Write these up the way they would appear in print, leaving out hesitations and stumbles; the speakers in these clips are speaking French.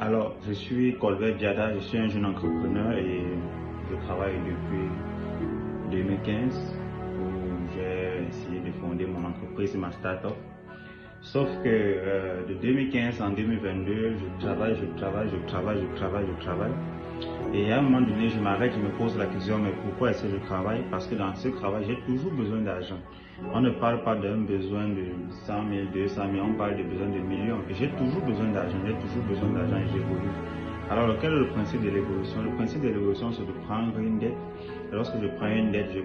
Alors, je suis Colbert Diada, je suis un jeune entrepreneur et je travaille depuis 2015 où j'ai essayé de fonder mon entreprise, ma start-up. Sauf que de 2015 en 2022, je travaille. Et à un moment donné, je m'arrête, je me pose la question, mais pourquoi est-ce que je travaille? Parce que dans ce travail, j'ai toujours besoin d'argent. On ne parle pas d'un besoin de 100 000, 200 000, on parle de besoin de millions. Et j'ai toujours besoin d'argent, et j'évolue. Alors, quel est le principe de l'évolution? Le principe de l'évolution, c'est de prendre une dette. Et lorsque je prends une dette, je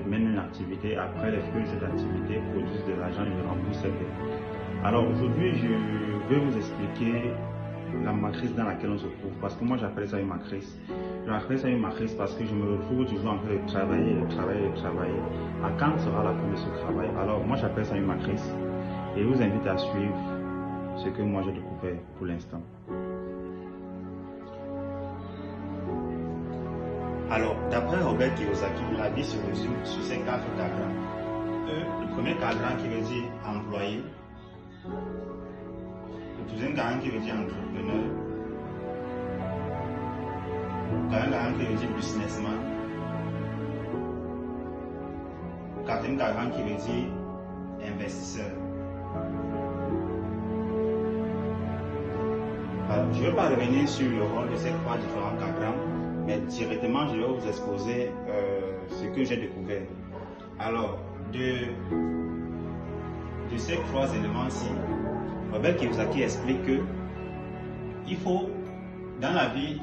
mène une activité. Après, les fruits de cette activité produisent de l'argent et je rembourse cette dette. Alors, aujourd'hui, je vais vous expliquer la matrice dans laquelle on se trouve, parce que moi j'appelle ça une matrice. J'appelle ça une matrice parce que je me retrouve toujours en train de travailler. À quand sera la fin de ce travail? Alors moi j'appelle ça une matrice et je vous invite à suivre ce que moi j'ai découvert pour l'instant. Alors, d'après Robert Kiyosaki, la vie se résume sur ces 4 cadrans. Le premier cadran qui veut dire employé. Le deuxième cadran qui veut dire entrepreneur. Le cadran qui veut dire businessman. Le quatrième cadran qui veut dire investisseur. Alors, je ne vais pas revenir sur le rôle de ces 3 différents cadrans, mais directement je vais vous exposer ce que j'ai découvert. Alors, de ces 3 éléments-ci, Robert Kiyosaki explique que dans la vie,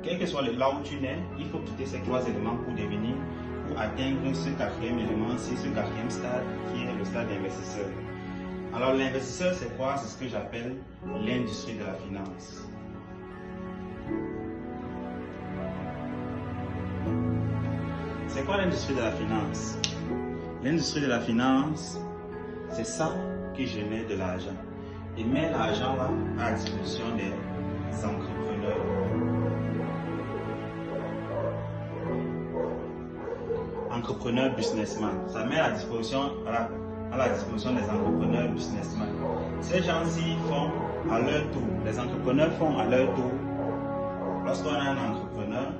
quel que soit là où tu nais, il faut quitter ces 3 éléments pour atteindre ce 4e élément, ce 4e stade qui est le stade d'investisseur. Alors l'investisseur, c'est quoi? C'est ce que j'appelle l'industrie de la finance. C'est quoi l'industrie de la finance? L'industrie de la finance, c'est ça qui génère de l'argent et met l'argent là à la disposition des entrepreneurs. Entrepreneurs businessmen, ça met à la disposition des entrepreneurs businessmen. Ces gens-ci font à leur tour, les entrepreneurs font à leur tour. Lorsqu'on a un entrepreneur,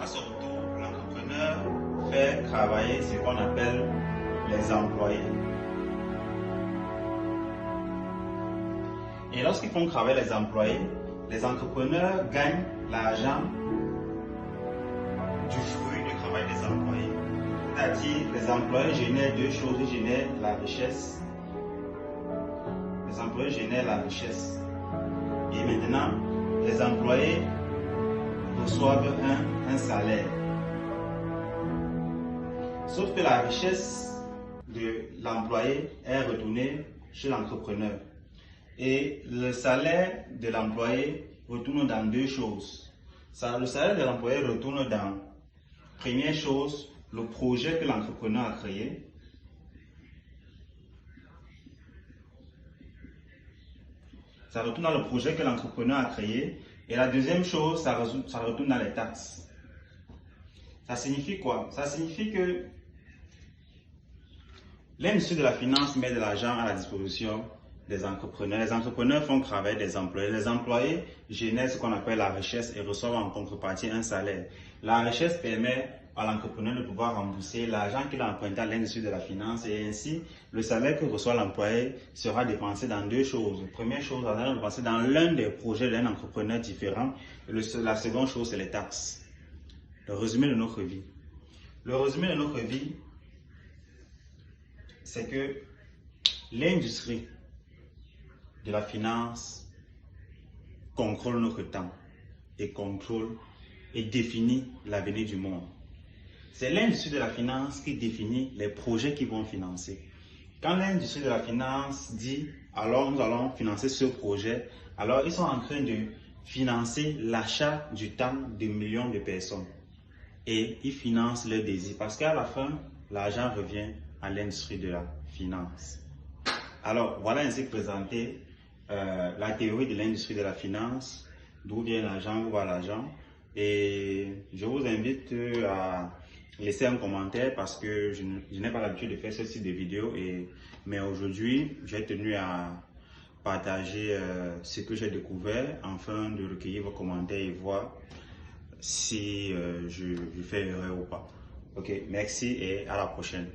à son tour, l'entrepreneur fait travailler ce qu'on appelle les employés. Et lorsqu'ils font travailler les employés, les entrepreneurs gagnent l'argent du fruit du travail des employés. C'est-à-dire, les employés génèrent 2 choses, ils génèrent la richesse. Les employés génèrent la richesse. Et maintenant, les employés reçoivent un salaire. Sauf que la richesse de l'employé est retournée chez l'entrepreneur. Et le salaire de l'employé retourne dans 2 choses. Le salaire de l'employé retourne dans, première chose, le projet que l'entrepreneur a créé. Ça retourne dans le projet que l'entrepreneur a créé. Et la deuxième chose, ça retourne dans les taxes. Ça signifie quoi? Ça signifie que l'industrie de la finance met de l'argent à la disposition des entrepreneurs. Les entrepreneurs font travailler des employés. Les employés génèrent ce qu'on appelle la richesse et reçoivent en contrepartie un salaire. La richesse permet à l'entrepreneur de pouvoir rembourser l'argent qu'il a emprunté à l'industrie de la finance et ainsi le salaire que reçoit l'employé sera dépensé dans 2 choses. Première chose, ça sera dépensé dans l'un des projets d'un entrepreneur différent. La seconde chose, c'est les taxes. Le résumé de notre vie. Le résumé de notre vie, c'est que l'industrie de la finance contrôle notre temps et définit l'avenir du monde. C'est l'industrie de la finance qui définit les projets qu'ils vont financer. Quand l'industrie de la finance dit « alors nous allons financer ce projet », alors ils sont en train de financer l'achat du temps de millions de personnes. Et ils financent leurs désirs parce qu'à la fin, l'argent revient à l'industrie de la finance. Alors, voilà ainsi présenté la théorie de l'industrie de la finance, d'où vient l'argent, où va l'argent. Et je vous invite à laisser un commentaire parce que je n'ai pas l'habitude de faire ce type de vidéo. Mais aujourd'hui, j'ai tenu à partager ce que j'ai découvert, afin de recueillir vos commentaires et voir si je fais erreur ou pas. Ok, merci et à la prochaine.